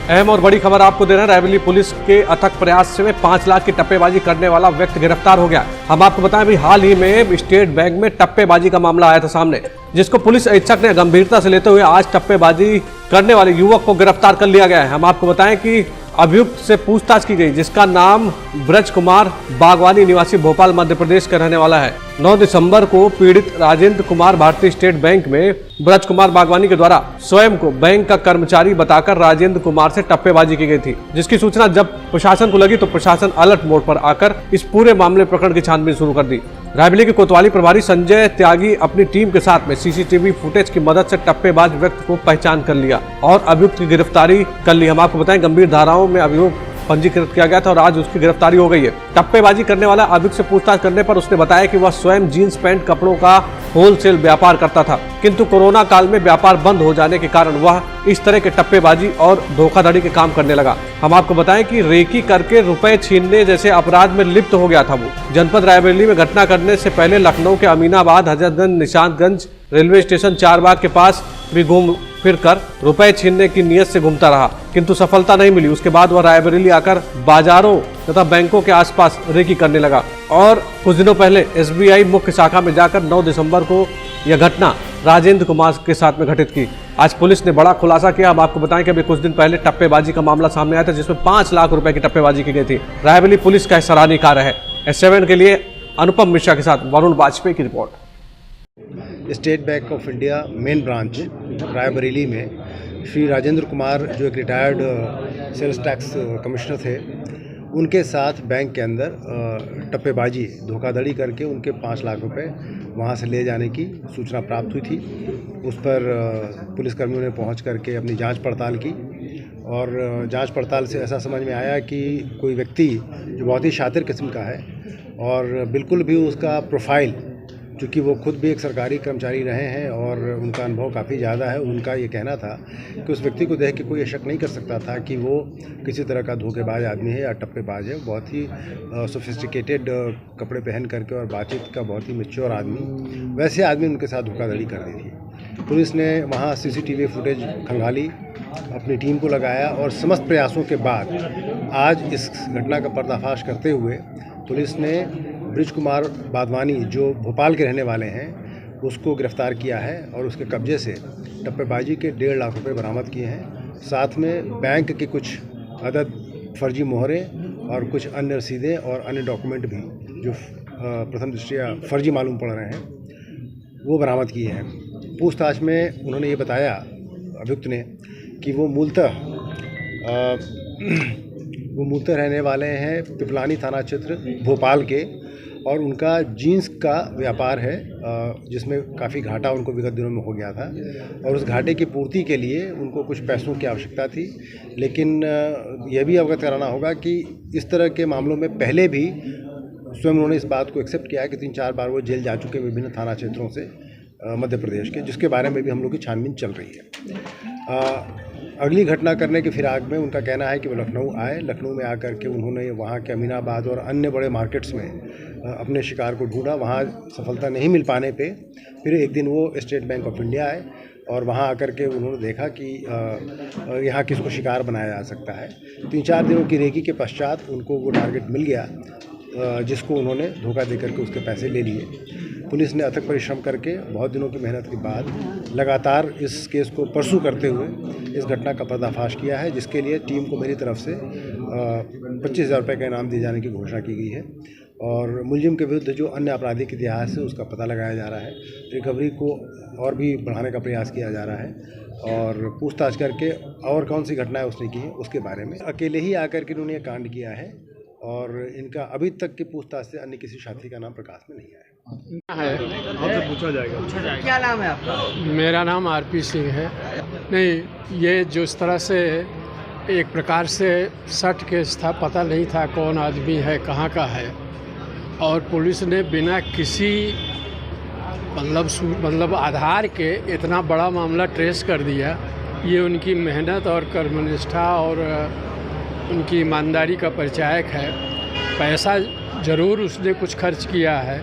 अहम और बड़ी खबर आपको दे रहे हैं। रायबरेली पुलिस के अथक प्रयास से 5 लाख की टप्पेबाजी करने वाला व्यक्ति गिरफ्तार हो गया। हम आपको बताएं अभी हाल ही में स्टेट बैंक में टप्पेबाजी का मामला आया था सामने, जिसको पुलिस अधीक्षक ने गंभीरता से लेते हुए आज टप्पेबाजी करने वाले युवक को गिरफ्तार कर लिया गया है। हम आपको बताएं कि अभियुक्त से पूछताछ की गई, जिसका नाम ब्रज कुमार बागवानी निवासी भोपाल मध्य प्रदेश का रहने वाला है। 9 दिसंबर को पीड़ित राजेंद्र कुमार भारतीय स्टेट बैंक में ब्रज कुमार बागवानी के द्वारा स्वयं को बैंक का कर्मचारी बताकर राजेंद्र कुमार से टप्पेबाजी की गई थी, जिसकी सूचना जब प्रशासन को लगी तो प्रशासन अलर्ट मोड पर आकर इस पूरे मामले प्रकरण की छानबीन शुरू कर दी। रायबरेली के कोतवाली प्रभारी संजय त्यागी अपनी टीम के साथ में सीसीटीवी फुटेज की मदद से टप्पेबाज व्यक्ति को पहचान कर लिया और अभियुक्त की गिरफ्तारी कर ली। हम आपको बताएं गंभीर धाराओं में अभियुक्त पंजीकृत किया गया था और आज उसकी गिरफ्तारी हो गई है। टप्पेबाजी करने वाला अभियुक्त से पूछताछ करने पर उसने बताया कि वह स्वयं जींस पैंट कपड़ों का होलसेल व्यापार करता था, किंतु कोरोना काल में व्यापार बंद हो जाने के कारण वह इस तरह के टप्पेबाजी और धोखाधड़ी के काम करने लगा। हम आपको बताएं कि रेकी करके रुपए छीनने जैसे अपराध में लिप्त हो गया था वो। जनपद रायबरेली में घटना करने से पहले लखनऊ के अमीनाबाद, हजरतगंज, निशांतगंज रेलवे स्टेशन, चारबाग के पास भी घूम फिर कर रुपए छीनने की नीयत से घूमता रहा, किंतु सफलता नहीं मिली। उसके बाद वह रायबरेली आकर बाजारों तथा बैंकों के आसपास रेकी करने लगा और कुछ दिनों पहले एसबीआई मुख्य शाखा में जाकर 9 दिसंबर को यह घटना राजेंद्र कुमार के साथ में घटित की। आज पुलिस ने बड़ा खुलासा किया। अब आपको बताएं कि अभी कुछ दिन पहले टप्पेबाजी का मामला सामने आया था, जिसमें 5 लाख रुपए की टप्पेबाजी की गई थी। रायबरेली पुलिस का सराहनीय कार्य है। S7 के लिए अनुपम मिश्रा के साथ वरुण वाजपेयी की report. State bank of India main branch Raebareli में श्री राजेंद्र कुमार, जो एक रिटायर्ड सेल्स टैक्स कमिश्नर थे, उनके साथ बैंक के अंदर टप्पेबाजी, धोखाधड़ी करके उनके 5 लाख रुपए वहां से ले जाने की सूचना प्राप्त हुई थी। उस पर पुलिसकर्मियों ने पहुंच करके अपनी जांच पड़ताल की और जांच पड़ताल से ऐसा समझ में आया कि कोई व्यक्ति जो बहुत ही शातिर किस्म का है और बिल्कुल भी उसका प्रोफाइल, चूँकि वो खुद भी एक सरकारी कर्मचारी रहे हैं और उनका अनुभव काफ़ी ज़्यादा है, उनका ये कहना था कि उस व्यक्ति को देख के कोई शक नहीं कर सकता था कि वो किसी तरह का धोखेबाज आदमी है या टप्पेबाज है। बहुत ही सोफिस्टिकेटेड कपड़े पहन करके और बातचीत का बहुत ही मैच्योर आदमी, वैसे आदमी उनके साथ धोखाधड़ी कर दी थी। पुलिस ने वहाँ CCTV फुटेज खंगाली, अपनी टीम को लगाया और समस्त प्रयासों के बाद आज इस घटना का पर्दाफाश करते हुए पुलिस ने ब्रज कुमार बागवानी, जो भोपाल के रहने वाले हैं, उसको गिरफ्तार किया है और उसके कब्जे से टप्पेबाजी के 1.5 लाख रुपए बरामद किए हैं। साथ में बैंक के कुछ अदद फर्जी मोहरें और कुछ अन्य रसीदें और अन्य डॉक्यूमेंट भी जो प्रथम दृष्टया फर्जी मालूम पड़ रहे हैं, वो बरामद किए हैं। पूछताछ में उन्होंने ये बताया, अभियुक्त ने, कि वो मूलतः रहने वाले हैं पिपलानी थाना क्षेत्र भोपाल के और उनका जीन्स का व्यापार है, जिसमें काफ़ी घाटा उनको विगत दिनों में हो गया था और उस घाटे की पूर्ति के लिए उनको कुछ पैसों की आवश्यकता थी। लेकिन यह भी अवगत कराना होगा कि इस तरह के मामलों में पहले भी स्वयं उन्होंने इस बात को एक्सेप्ट किया है कि 3-4 बार वो जेल जा चुके विभिन्न थाना क्षेत्रों से मध्य प्रदेश के, जिसके बारे में भी हम लोग की छानबीन चल रही है। अगली घटना करने के फिराक में उनका कहना है कि वो लखनऊ आए। लखनऊ में आकर के उन्होंने वहाँ के अमीनाबाद और अन्य बड़े मार्केट्स में अपने शिकार को ढूंढा। वहाँ सफलता नहीं मिल पाने पे फिर एक दिन वो स्टेट बैंक ऑफ इंडिया आए और वहाँ आकर के उन्होंने देखा कि यहाँ किसको शिकार बनाया जा सकता है। 3-4 दिनों की रेकी के पश्चात उनको वो टारगेट मिल गया, जिसको उन्होंने धोखा दे करके उसके पैसे ले लिए। पुलिस ने अथक परिश्रम करके बहुत दिनों की मेहनत के बाद लगातार इस केस को परसू करते हुए इस घटना का पर्दाफाश किया है, जिसके लिए टीम को मेरी तरफ से 25,000 रुपये का इनाम दिए जाने की घोषणा की गई है और मुलजिम के विरुद्ध जो अन्य आपराधिक इतिहास है उसका पता लगाया जा रहा है। रिकवरी को और भी बढ़ाने का प्रयास किया जा रहा है और पूछताछ करके और कौन सी घटनाएं उसने की है उसके बारे में। अकेले ही आकर के उन्होंने कांड किया है और इनका अभी तक की पूछताछ से अन्य किसी साथी का नाम प्रकाश में नहीं आया है। आपसे पूछा जाएगा। क्या नाम है आपका? मेरा नाम RP सिंह है। नहीं, ये जिस तरह से एक प्रकार से सट केस था, पता नहीं था कौन आदमी है, कहाँ का है, और पुलिस ने बिना किसी मतलब आधार के इतना बड़ा मामला ट्रेस कर दिया। ये उनकी मेहनत और कर्मनिष्ठा और उनकी ईमानदारी का परिचायक है। पैसा ज़रूर उसने कुछ खर्च किया है,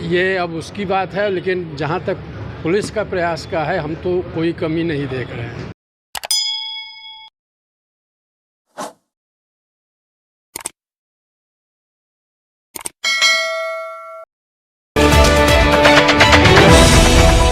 ये अब उसकी बात है, लेकिन जहाँ तक पुलिस का प्रयास का है, हम तो कोई कमी नहीं देख रहे हैं।